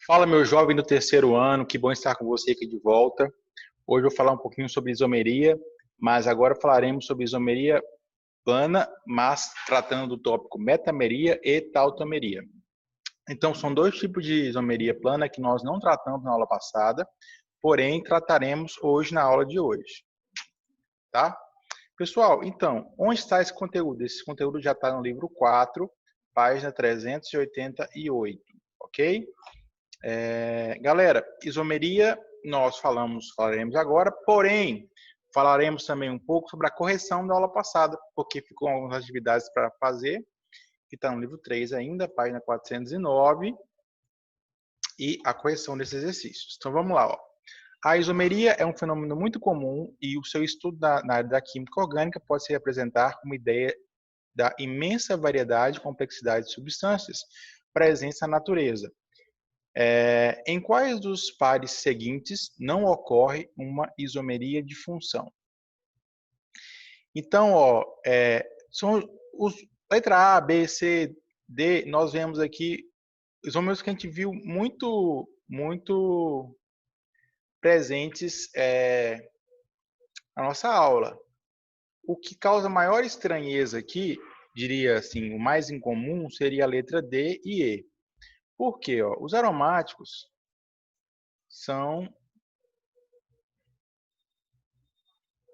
Fala, meu jovem do terceiro ano, que bom estar com você aqui de volta. Hoje eu vou falar um pouquinho sobre isomeria, mas agora falaremos sobre isomeria plana, mas tratando do tópico metameria e tautomeria. Então, são dois tipos de isomeria plana que nós não tratamos na aula passada, porém trataremos hoje na aula de hoje, tá? Pessoal, então, onde está esse conteúdo? Esse conteúdo já está no livro 4, página 388, ok? Galera, isomeria nós falaremos agora, porém, falaremos também um pouco sobre a correção da aula passada, porque ficou algumas atividades para fazer, que está no livro 3 ainda, página 409, e a correção desses exercícios. Então, vamos lá. Ó. A isomeria é um fenômeno muito comum e o seu estudo na área da química orgânica pode se apresentar como ideia da imensa variedade e complexidade de substâncias presentes na natureza. Em quais dos pares seguintes não ocorre uma isomeria de função? Então, ó, são os letra A, B, C, D, nós vemos aqui isômeros que a gente viu muito presentes na nossa aula. O que causa maior estranheza aqui, diria assim, o mais incomum seria a letra D e E. Por quê? Ó? Os aromáticos são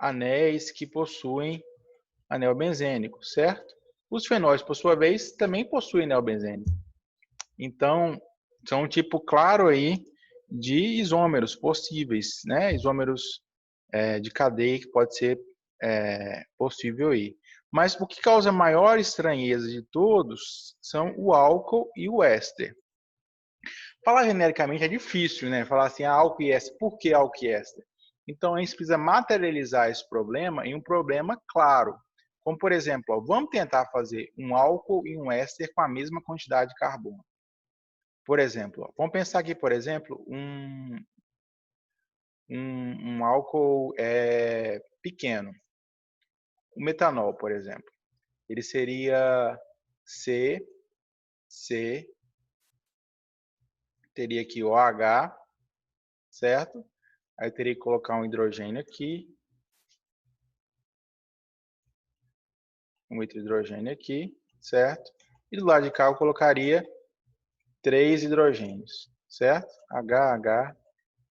anéis que possuem anel benzênico, certo? Os fenóis, por sua vez, também possuem anel benzênico. Então, são um tipo claro aí de isômeros possíveis, né? Isômeros de cadeia que pode ser possível aí. Mas o que causa maior estranheza de todos são o álcool e o éster. Falar genericamente é difícil, né? Falar assim, álcool e éster. Por que álcool e éster? Então, a gente precisa materializar esse problema em um problema claro. Como, por exemplo, ó, vamos tentar fazer um álcool e um éster com a mesma quantidade de carbono. Por exemplo, ó, vamos pensar aqui, por exemplo, um álcool pequeno. O metanol, por exemplo. Ele seria C, teria aqui OH, certo? Aí eu teria que colocar um hidrogênio aqui, um outro hidrogênio aqui, certo? E do lado de cá eu colocaria 3 hidrogênios, certo? H, H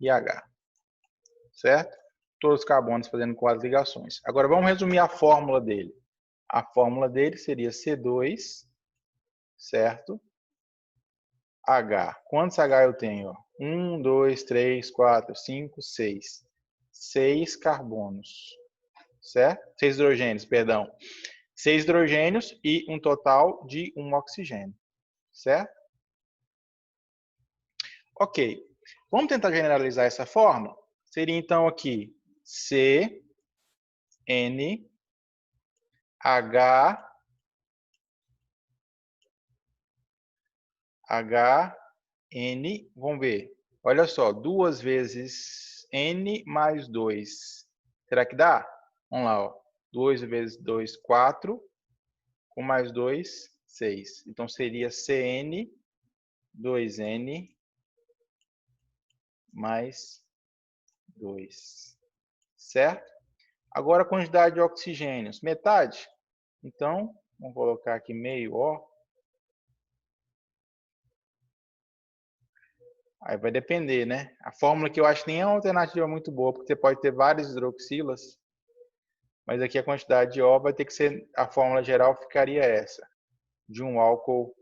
e H, certo? Todos os carbonos fazendo 4 ligações. Agora vamos resumir a fórmula dele. A fórmula dele seria C2, certo? H. Quantos H eu tenho? 1, 2, 3, 4, 5, 6. 6 carbonos, certo? 6 hidrogênios, perdão. 6 hidrogênios e um total de 1 oxigênio, certo? Ok. Vamos tentar generalizar essa fórmula? Seria então aqui C, N, H, H, N, vamos ver. Olha só, 2 vezes N mais 2. Será que dá? Vamos lá, ó. 2 vezes 2, 4. Com mais 2, 6. Então, seria CN, 2N, mais 2. Certo? Agora, a quantidade de oxigênios. Metade. Então, vamos colocar aqui meio O. Aí vai depender, né? A fórmula que eu acho que nem é uma alternativa muito boa, porque você pode ter várias hidroxilas, mas aqui a quantidade de O vai ter que ser, a fórmula geral ficaria essa, de um álcool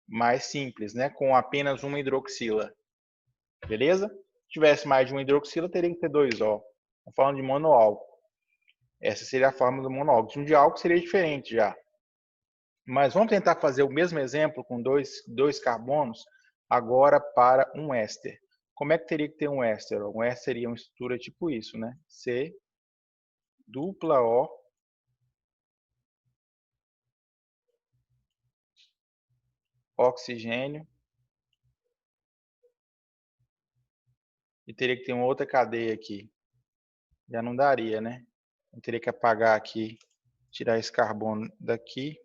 mais simples, né? Com apenas uma hidroxila. Beleza? Se tivesse mais de uma hidroxila, teria que ter 2 O. Estamos falando de monoálcool. Essa seria a fórmula do monoálcool. De álcool seria diferente já. Mas vamos tentar fazer o mesmo exemplo com dois carbonos, agora para um éster. Como é que teria que ter um éster? Um éster seria uma estrutura tipo isso, né? C, dupla O, oxigênio, e teria que ter uma outra cadeia aqui. Já não daria, né? Eu teria que apagar aqui, tirar esse carbono daqui.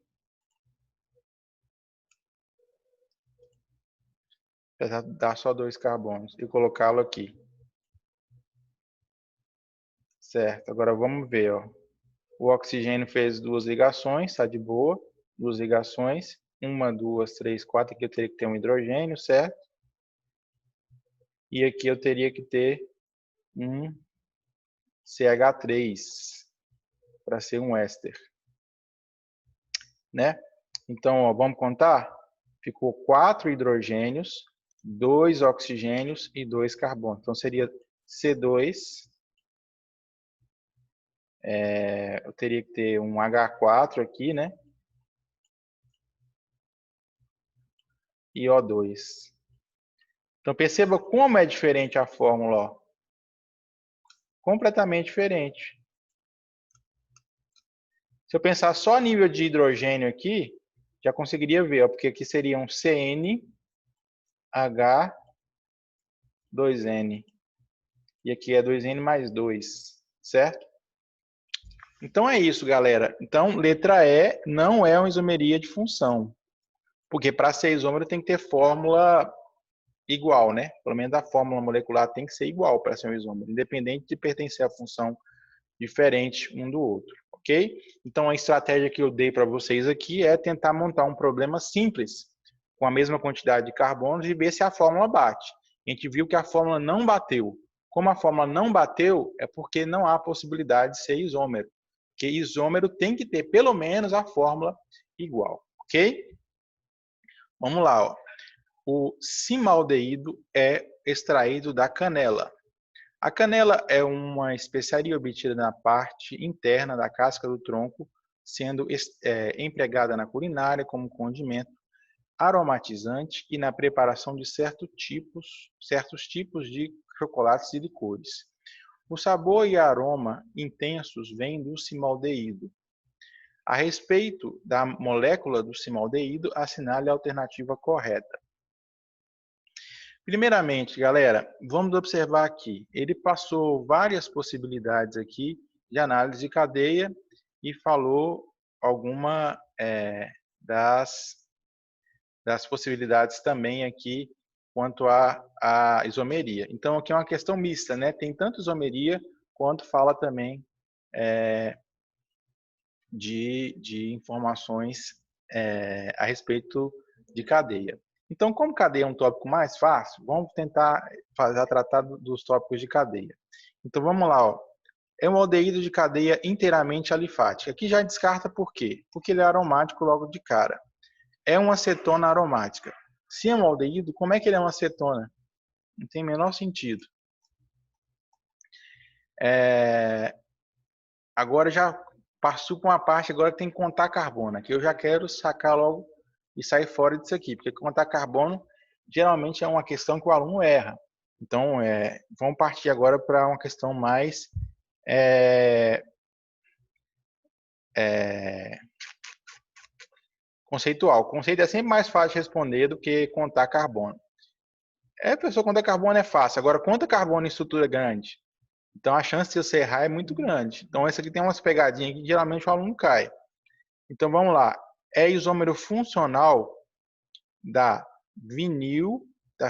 Apesar de dar só 2 carbonos. E colocá-lo aqui. Certo. Agora vamos ver, ó. O oxigênio fez 2 ligações, está de boa. 2 ligações. 1, 2, 3, 4. Aqui eu teria que ter um hidrogênio, certo? E aqui eu teria que ter um CH3 para ser um éster, né? Então, ó, vamos contar? Ficou 4 hidrogênios, 2 oxigênios e 2 carbonos. Então, seria C2. Eu teria que ter um H4 aqui, né? E O2. Então, perceba como é diferente a fórmula, ó. Completamente diferente. Se eu pensar só a nível de hidrogênio aqui, já conseguiria ver, ó, porque aqui seria um CnH2n. E aqui é 2n mais 2, certo? Então é isso, galera. Então, letra E não é uma isomeria de função. Porque para ser isômero tem que ter fórmula igual, né? Pelo menos a fórmula molecular tem que ser igual para ser um isômero, independente de pertencer a função diferente um do outro, ok? Então a estratégia que eu dei para vocês aqui é tentar montar um problema simples, com a mesma quantidade de carbonos e ver se a fórmula bate. A gente viu que a fórmula não bateu. Como a fórmula não bateu, é porque não há possibilidade de ser isômero. Porque isômero tem que ter pelo menos a fórmula igual, ok? Vamos lá, ó. O cimaldeído é extraído da canela. A canela é uma especiaria obtida na parte interna da casca do tronco, sendo empregada na culinária como condimento, aromatizante e na preparação de certos tipos de chocolates e licores. O sabor e aroma intensos vêm do cimaldeído. A respeito da molécula do cimaldeído, assinale a alternativa correta. Primeiramente, galera, vamos observar aqui. Ele passou várias possibilidades aqui de análise de cadeia e falou alguma das possibilidades também aqui quanto à isomeria. Então, aqui é uma questão mista, né? Tem tanto isomeria quanto fala também de informações a respeito de cadeia. Então, como cadeia é um tópico mais fácil, vamos tentar tratar dos tópicos de cadeia. Então, vamos lá, ó. É um aldeído de cadeia inteiramente alifática. Aqui já descarta por quê? Porque ele é aromático logo de cara. É uma acetona aromática. Se é um aldeído, como é que ele é uma acetona? Não tem o menor sentido. Agora já passou com uma parte, agora tem que contar carbono. Aqui eu já quero sacar logo e sair fora disso aqui, porque contar carbono geralmente é uma questão que o aluno erra. Então, vamos partir agora para uma questão mais conceitual. O conceito é sempre mais fácil de responder do que contar carbono. Professor, contar carbono é fácil. Agora, conta carbono em estrutura grande. Então, a chance de você errar é muito grande. Então, essa aqui tem umas pegadinhas que geralmente o aluno cai. Então, vamos lá. É isômero funcional da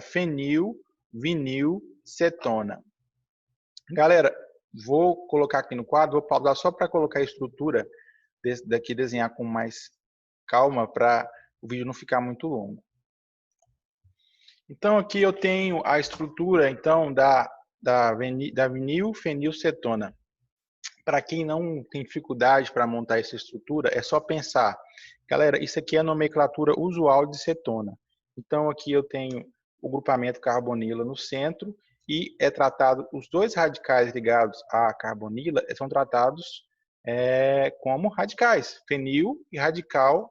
fenil, vinil, cetona. Galera, vou colocar aqui no quadro, vou pausar só para colocar a estrutura daqui, desenhar com mais calma para o vídeo não ficar muito longo. Então, aqui eu tenho a estrutura então da vinil, fenil, cetona. Para quem não tem dificuldade para montar essa estrutura, é só pensar. Galera, isso aqui é a nomenclatura usual de cetona. Então, aqui eu tenho o grupamento carbonila no centro e é tratado, os dois radicais ligados à carbonila são tratados como radicais, fenil e radical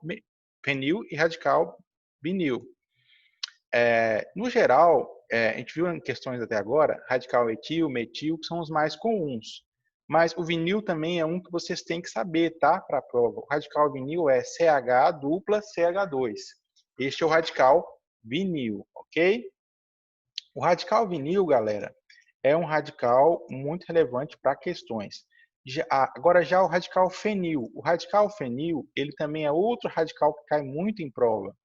vinil. No geral, a gente viu em questões até agora, radical etil, metil, que são os mais comuns. Mas o vinil também é um que vocês têm que saber, tá? Para a prova. O radical vinil é CH dupla CH2. Este é o radical vinil, ok? O radical vinil, galera, é um radical muito relevante para questões. Agora já o radical fenil. O radical fenil, ele também é outro radical que cai muito em prova.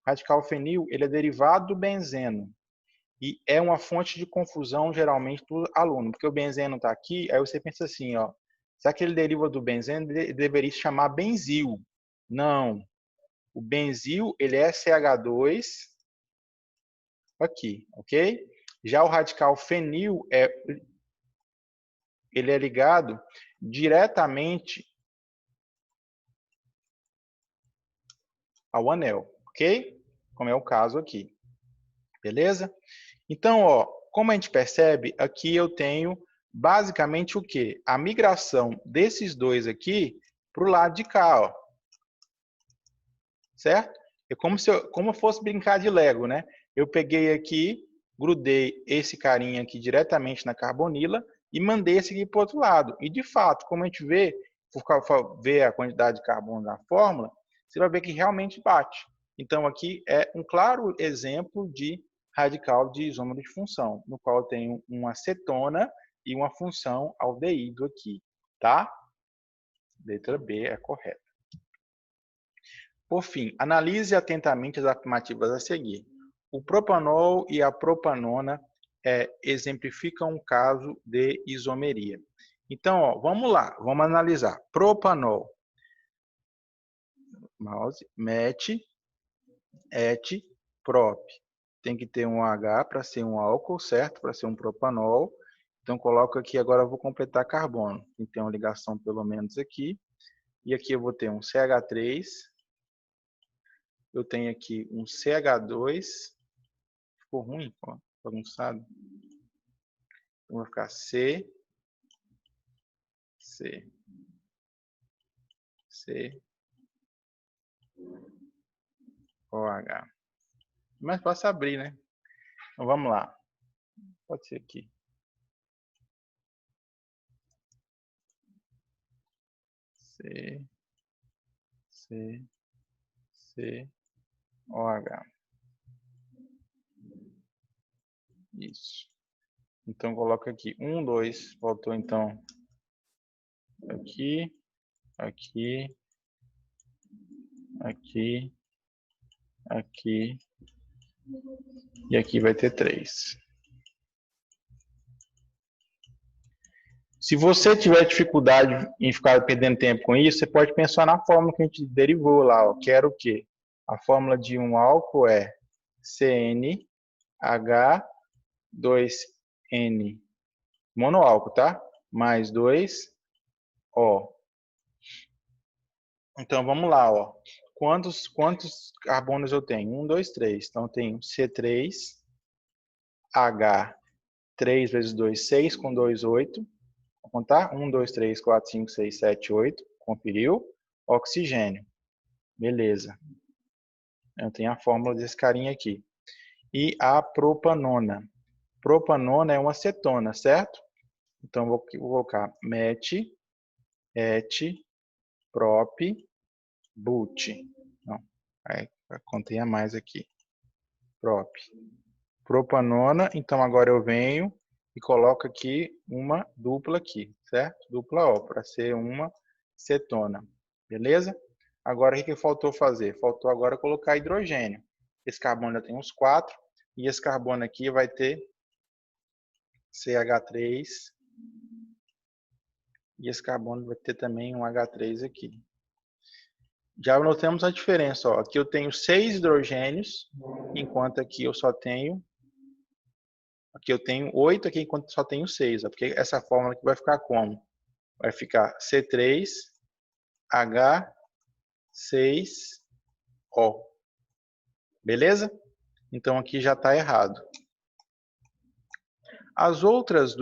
Radical fenil, ele é derivado do benzeno. E é uma fonte de confusão, geralmente, do aluno. Porque o benzeno está aqui, aí você pensa assim, ó. Será que ele deriva do benzeno? Ele deveria se chamar benzil. Não. O benzil, ele é CH2 aqui, ok? Já o radical fenil, ele é ligado diretamente ao anel, ok? Como é o caso aqui. Beleza? Então, ó, como a gente percebe, aqui eu tenho basicamente o quê? A migração desses dois aqui para o lado de cá, ó. Certo? É como se eu fosse brincar de Lego, né? Eu peguei aqui, grudei esse carinha aqui diretamente na carbonila e mandei esse aqui para o outro lado. E, de fato, como a gente vê, por ver a quantidade de carbono na fórmula, você vai ver que realmente bate. Então, aqui é um claro exemplo de radical de isômero de função, no qual eu tenho uma cetona e uma função aldeído aqui, tá? Letra B é correta. Por fim, analise atentamente as afirmativas a seguir. O propanol e a propanona exemplificam um caso de isomeria. Então, ó, vamos lá, vamos analisar. Propanol. Mouse, met, et, prop. Tem que ter um H para ser um álcool, certo? Para ser um propanol. Então, coloco aqui, agora eu vou completar carbono. Tem que ter uma ligação pelo menos aqui. E aqui eu vou ter um CH3. Eu tenho aqui um CH2. Ficou ruim, ó, bagunçado. Então, vai ficar C, OH. Mas posso abrir, né? Então, vamos lá. Pode ser aqui. OH. Isso. Então, coloca aqui 1, 2. Faltou, então, aqui, aqui, aqui, aqui. E aqui vai ter 3. Se você tiver dificuldade em ficar perdendo tempo com isso, você pode pensar na fórmula que a gente derivou lá, ó, que era o quê? A fórmula de um álcool é CnH2n monoálcool, tá? Mais 2O. Então, vamos lá, ó. Quantos carbonos eu tenho? 1, 2, 3. Então, eu tenho C3, H, 3 vezes 2, 6, com 2, 8. Vou contar? 1, 2, 3, 4, 5, 6, 7, 8. Conferiu? Oxigênio. Beleza. Eu tenho a fórmula desse carinha aqui. E a propanona. Propanona é uma cetona, certo? Então, vou colocar met, et, prop, but. Não, aí contém a mais aqui. Prop. Propanona, então agora eu venho e coloco aqui uma dupla aqui, certo? Dupla O, para ser uma cetona. Beleza? Agora, o que faltou fazer? Faltou agora colocar hidrogênio. Esse carbono já tem uns 4, e esse carbono aqui vai ter CH3, e esse carbono vai ter também um H3 aqui. Já notamos a diferença, ó. Aqui eu tenho 6 hidrogênios, enquanto aqui eu só tenho... Aqui eu tenho 8, aqui enquanto só tenho 6, ó, porque essa fórmula aqui vai ficar como? Vai ficar C3H6O. Beleza? Então aqui já está errado. As outras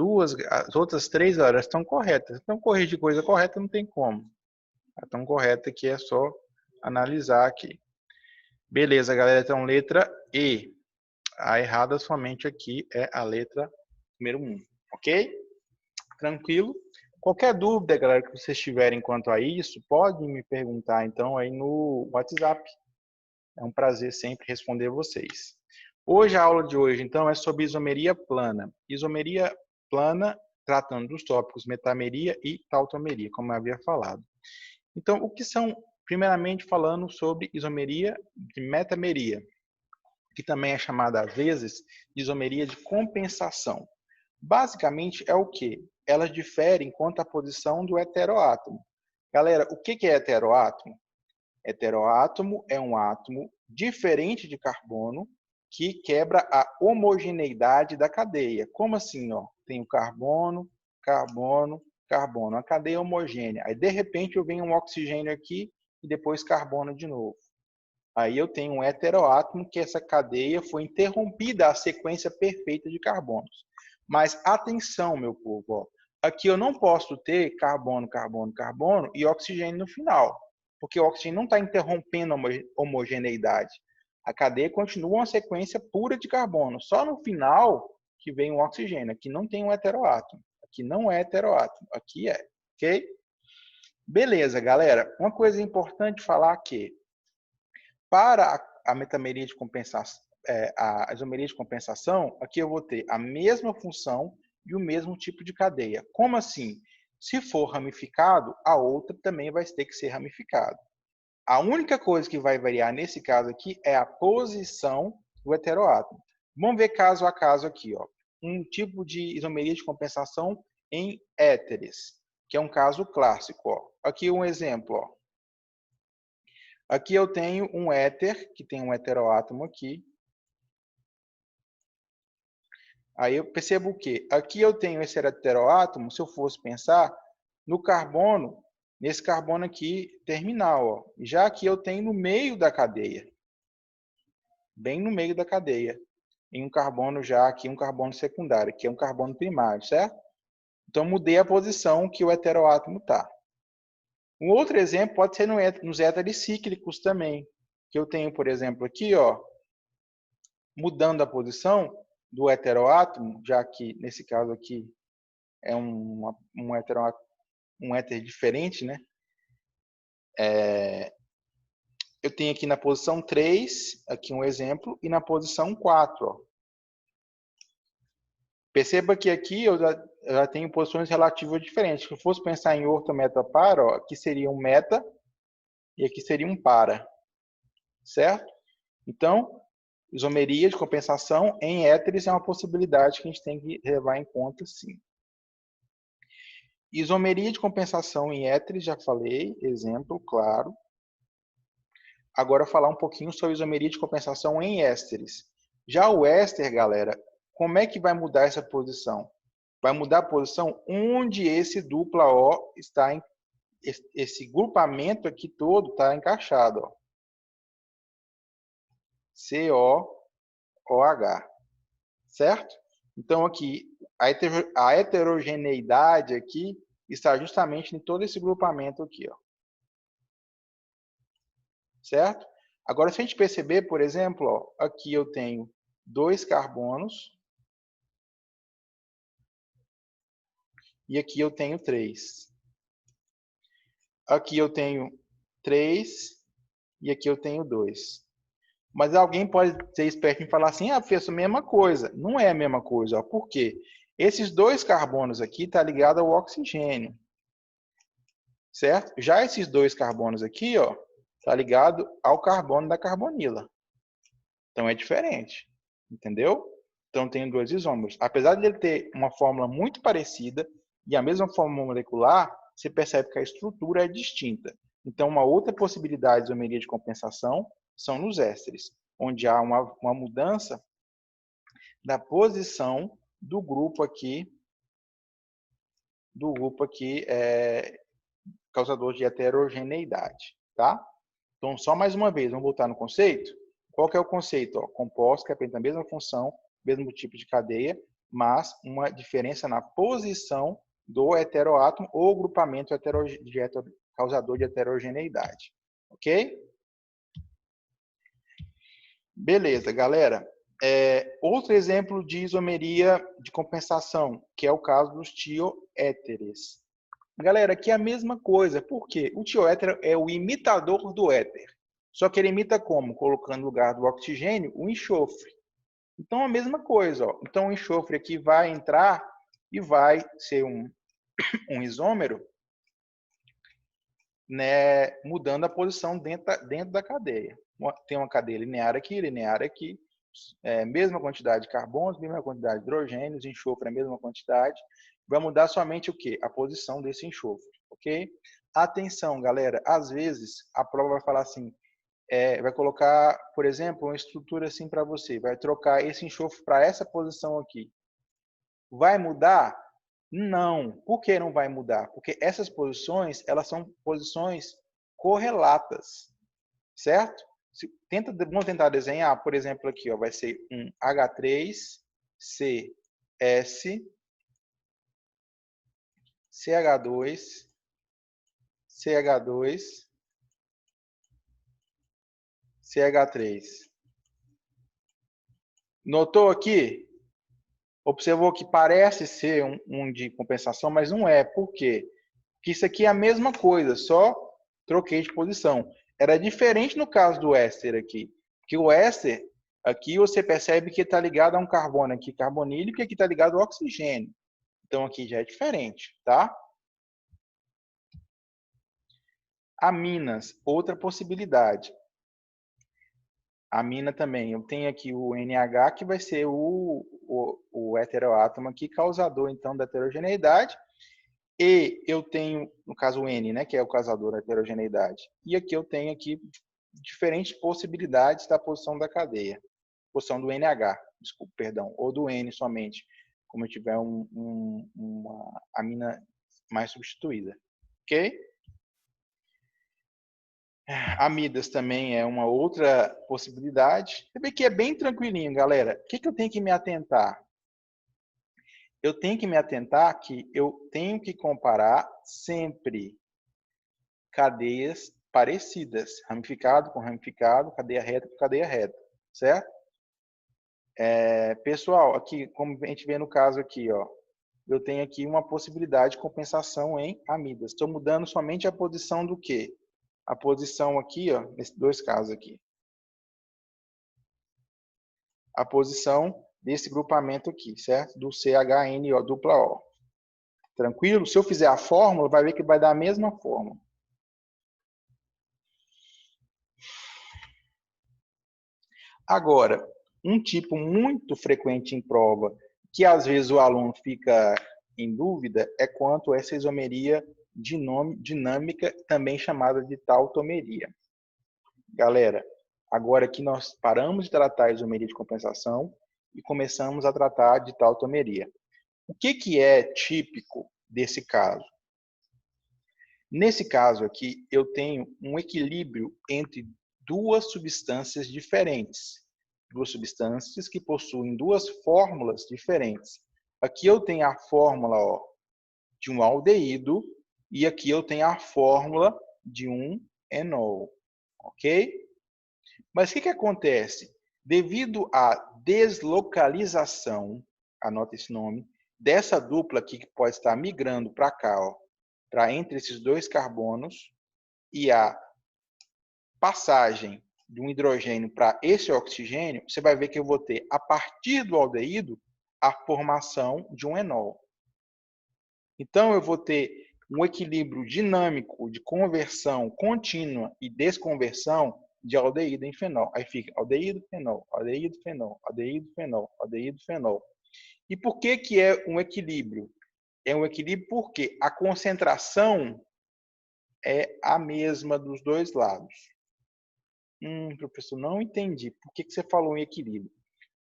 3, galera, estão corretas. Então, corrigir coisa correta não tem como. Estão correta aqui, é só analisar aqui. Beleza, galera. Então, letra E. A errada somente aqui é a letra número 1. Ok? Tranquilo? Qualquer dúvida, galera, que vocês tiverem quanto a isso, pode me perguntar, então, aí no WhatsApp. É um prazer sempre responder vocês. Hoje, a aula de hoje, então, é sobre isomeria plana. Isomeria plana, tratando dos tópicos metameria e tautomeria, como eu havia falado. Então, o que são, primeiramente, falando sobre isomeria de metameria? que também é chamada às vezes de isomeria de compensação. Basicamente é o quê? Elas diferem quanto à posição do heteroátomo. Galera, o que é heteroátomo? Heteroátomo é um átomo diferente de carbono que quebra a homogeneidade da cadeia. Como assim? Ó? Tem o carbono, carbono, carbono. A cadeia homogênea. Aí, de repente, eu venho um oxigênio aqui e depois carbono de novo. Aí eu tenho um heteroátomo que essa cadeia foi interrompida a sequência perfeita de carbonos. Mas atenção, meu povo, ó, aqui eu não posso ter carbono, carbono, carbono e oxigênio no final, porque o oxigênio não está interrompendo a homogeneidade. A cadeia continua uma sequência pura de carbono. Só no final que vem o oxigênio. Aqui não tem um heteroátomo. Aqui não é heteroátomo. Aqui é. Ok? Beleza, galera. Uma coisa importante falar aqui. Para a metameria de compensação, a isomeria de compensação, aqui eu vou ter a mesma função e o mesmo tipo de cadeia. Como assim? Se for ramificado, a outra também vai ter que ser ramificada. A única coisa que vai variar nesse caso aqui é a posição do heteroátomo. Vamos ver caso a caso aqui, ó. Um tipo de isomeria de compensação em éteres, que é um caso clássico, ó. Aqui um exemplo, ó. Aqui eu tenho um éter, que tem um heteroátomo aqui. Aí eu percebo o quê? Aqui eu tenho esse heteroátomo, se eu fosse pensar, no carbono, nesse carbono aqui terminal. Ó. Já aqui eu tenho no meio da cadeia. Bem no meio da cadeia. Em um carbono já aqui, um carbono secundário, que é um carbono primário, certo? Então, mudei a posição que o heteroátomo está. Um outro exemplo pode ser nos éteres cíclicos também. Que eu tenho, por exemplo, aqui, ó, mudando a posição do heteroátomo, já que nesse caso aqui é um éter diferente, né? Eu tenho aqui na posição 3, aqui um exemplo, e na posição 4. Ó. Perceba que aqui eu já tenho posições relativas diferentes. Se eu fosse pensar em orto, meta, para, ó, aqui seria um meta e aqui seria um para. Certo? Então, isomeria de compensação em éteres é uma possibilidade que a gente tem que levar em conta, sim. Isomeria de compensação em éteres, já falei, exemplo, claro. Agora, falar um pouquinho sobre isomeria de compensação em ésteres. Já o éster, galera, como é que vai mudar essa posição? Vai mudar a posição onde esse dupla O está, esse grupamento aqui todo está encaixado. Ó. COOH. Certo? Então, aqui, a heterogeneidade aqui está justamente em todo esse grupamento aqui. Ó. Certo? Agora, se a gente perceber, por exemplo, ó, aqui eu tenho 2 carbonos e aqui eu tenho 3. Aqui eu tenho 3 e aqui eu tenho 2. Mas alguém pode ser esperto em falar assim, professor, mesma coisa. Não é a mesma coisa. Ó. Por quê? Esses 2 carbonos aqui estão ligados ao oxigênio. Certo? Já esses 2 carbonos aqui, ó, tá ligado ao carbono da carbonila. Então é diferente, entendeu? Então tem 2 isômeros. Apesar de ele ter uma fórmula muito parecida e a mesma fórmula molecular, você percebe que a estrutura é distinta. Então uma outra possibilidade de isomeria de compensação são nos ésteres, onde há uma mudança da posição do grupo aqui causador de heterogeneidade, tá? Então, só mais uma vez, vamos voltar no conceito? Qual que é o conceito? Ó, compostos que apresentam a mesma função, mesmo tipo de cadeia, mas uma diferença na posição do heteroátomo ou grupamento causador de heterogeneidade. Ok? Beleza, galera. Outro exemplo de isomeria de compensação, que é o caso dos tioéteres. Galera, aqui é a mesma coisa. Por quê? O tioéter é o imitador do éter. Só que ele imita como? Colocando no lugar do oxigênio o enxofre. Então, a mesma coisa. Ó. Então, o enxofre aqui vai entrar e vai ser um isômero, né, mudando a posição dentro da cadeia. Tem uma cadeia linear aqui, mesma quantidade de carbonos, mesma quantidade de hidrogênios, enxofre a mesma quantidade. Vai mudar somente o quê? A posição desse enxofre, ok? Atenção, galera, às vezes a prova vai falar assim, vai colocar, por exemplo, uma estrutura assim para você, vai trocar esse enxofre para essa posição aqui. Vai mudar? Não. Por que não vai mudar? Porque essas posições, elas são posições correlatas, certo? Vamos tentar desenhar, por exemplo, aqui, ó, vai ser um H3, CS, CH2, CH2, CH3. Notou aqui? Observou que parece ser um de compensação, mas não é. Por quê? Porque isso aqui é a mesma coisa, só troquei de posição. Era diferente no caso do éster aqui. Porque o éster, aqui você percebe que está ligado a um carbono aqui carbonílico e aqui está ligado ao oxigênio. Então aqui já é diferente, tá? Aminas, outra possibilidade. Amina também, eu tenho aqui o NH, que vai ser o heteroátomo aqui, causador, então, da heterogeneidade. E eu tenho, no caso, o N, né, que é o causador da heterogeneidade. E aqui eu tenho aqui diferentes possibilidades da posição da cadeia. Posição do NH, desculpa, perdão, ou do N somente, como eu tiver uma amina mais substituída. Ok? Amidas também é uma outra possibilidade. Você vê que é bem tranquilinho, galera. O que eu tenho que me atentar? Eu tenho que me atentar que eu tenho que comparar sempre cadeias parecidas. Ramificado com ramificado, cadeia reta com cadeia reta. Certo? Pessoal, aqui, como a gente vê no caso aqui, ó, eu tenho aqui uma possibilidade de compensação em amidas. Estou mudando somente a posição do quê? A posição aqui, ó, nesses dois casos aqui. A posição desse grupamento aqui, certo? Do CHNO dupla O. Tranquilo? Se eu fizer a fórmula, vai ver que vai dar a mesma fórmula. Agora, um tipo muito frequente em prova, que às vezes o aluno fica em dúvida, é quanto a essa isomeria dinâmica, também chamada de tautomeria. Galera, agora que nós paramos de tratar a isomeria de compensação e começamos a tratar de tautomeria. O que é típico desse caso? Nesse caso aqui, eu tenho um equilíbrio entre duas substâncias diferentes. Duas substâncias que possuem duas fórmulas diferentes. Aqui eu tenho a fórmula, ó, de um aldeído e aqui eu tenho a fórmula de um enol. Ok? Mas o que acontece? Devido à deslocalização, anota esse nome, dessa dupla aqui que pode estar migrando para cá, ó, para entre esses dois carbonos, e a passagem de um hidrogênio para esse oxigênio, você vai ver que eu vou ter, a partir do aldeído, a formação de um enol. Então, eu vou ter um equilíbrio dinâmico de conversão contínua e desconversão de aldeído em fenol. Aí fica aldeído, fenol, aldeído, fenol, aldeído, fenol, aldeído, fenol. E por que é um equilíbrio? É um equilíbrio porque a concentração é a mesma dos dois lados. Professor, não entendi. Por que você falou em equilíbrio?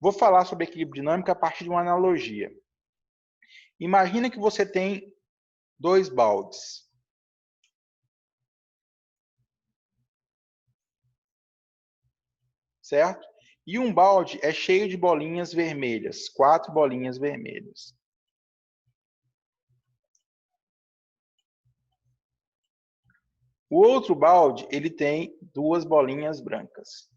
Vou falar sobre equilíbrio dinâmico a partir de uma analogia. Imagina que você tem dois baldes. Certo? E um balde é cheio de bolinhas vermelhas, 4 bolinhas vermelhas. O outro balde, ele tem 2 bolinhas brancas.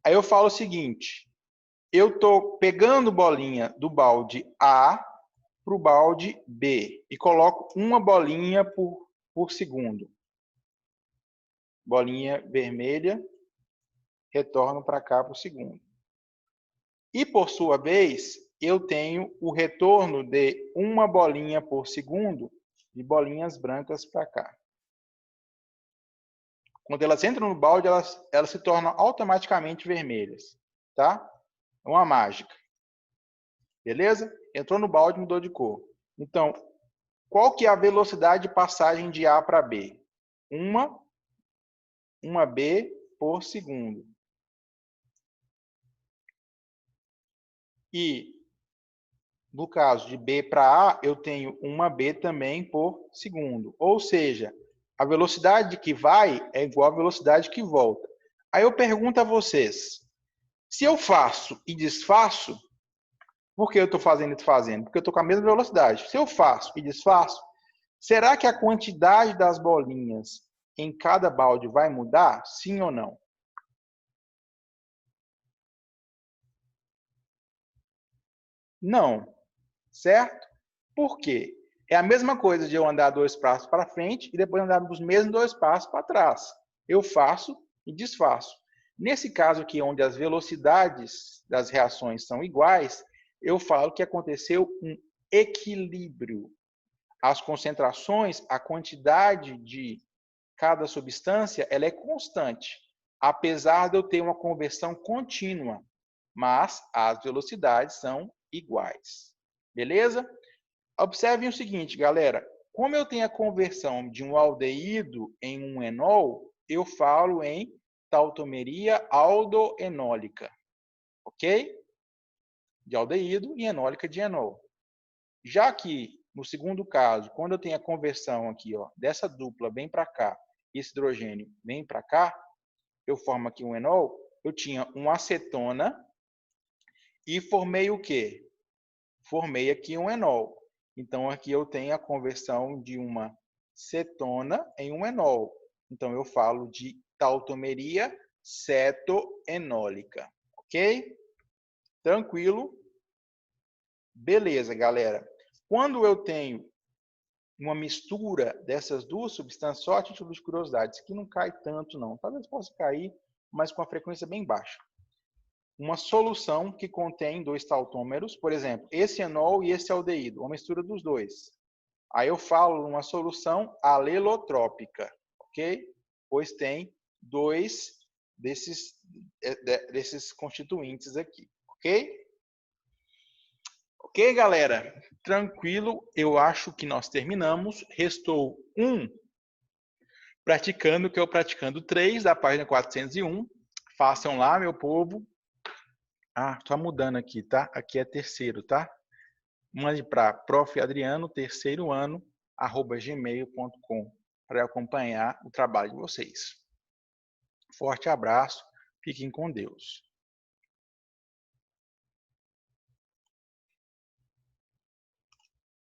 Aí eu falo o seguinte, eu estou pegando bolinha do balde A para o balde B e coloco uma bolinha por segundo. Bolinha vermelha, retorno para cá por segundo. E, por sua vez, eu tenho o retorno de uma bolinha por segundo de bolinhas brancas para cá. Quando elas entram no balde, elas se tornam automaticamente vermelhas, tá? É uma mágica. Beleza? Entrou no balde, mudou de cor. Então, qual que é a velocidade de passagem de A para B? 1 B por segundo. E, no caso de B para A, eu tenho 1 B também por segundo. Ou seja, a velocidade que vai é igual à velocidade que volta. Aí eu pergunto a vocês, se eu faço e desfaço, por que eu estou fazendo e desfazendo? Porque eu estou com a mesma velocidade. Se eu faço e desfaço, será que a quantidade das bolinhas em cada balde vai mudar? Sim ou não? Não, certo? Por quê? É a mesma coisa de eu andar 2 passos para frente e depois andar os mesmos 2 passos para trás. Eu faço e desfaço. Nesse caso aqui, onde as velocidades das reações são iguais, eu falo que aconteceu um equilíbrio. As concentrações, a quantidade de cada substância, ela é constante, apesar de eu ter uma conversão contínua, mas as velocidades são iguais. Beleza? Observem o seguinte, galera. Como eu tenho a conversão de um aldeído em um enol, eu falo em tautomeria aldoenólica. Ok? De aldeído e enólica de enol. Já que, no segundo caso, quando eu tenho a conversão aqui, ó, dessa dupla vem para cá, e esse hidrogênio vem para cá, eu formo aqui um enol, eu tinha uma acetona e formei o quê? Formei aqui um enol. Então, aqui eu tenho a conversão de uma cetona em um enol. Então, eu falo de tautomeria cetoenólica. Ok? Tranquilo? Beleza, galera. Quando eu tenho uma mistura dessas duas substâncias, só a título de curiosidade, isso aqui não cai tanto não, talvez possa cair, mas com a frequência bem baixa. Uma solução que contém 2 tautômeros, por exemplo, esse enol e esse aldeído, uma mistura dos dois. Aí eu falo uma solução alelotrópica, ok? Pois tem 2 desses constituintes aqui, ok? Ok, galera? Tranquilo, eu acho que nós terminamos. Restou um praticando, que é o praticando 3, da página 401. Façam lá, meu povo. Ah, tá mudando aqui, tá? Aqui é terceiro, tá? Mande para profadriano, terceiro ano, @gmail.com, para acompanhar o trabalho de vocês. Forte abraço, fiquem com Deus.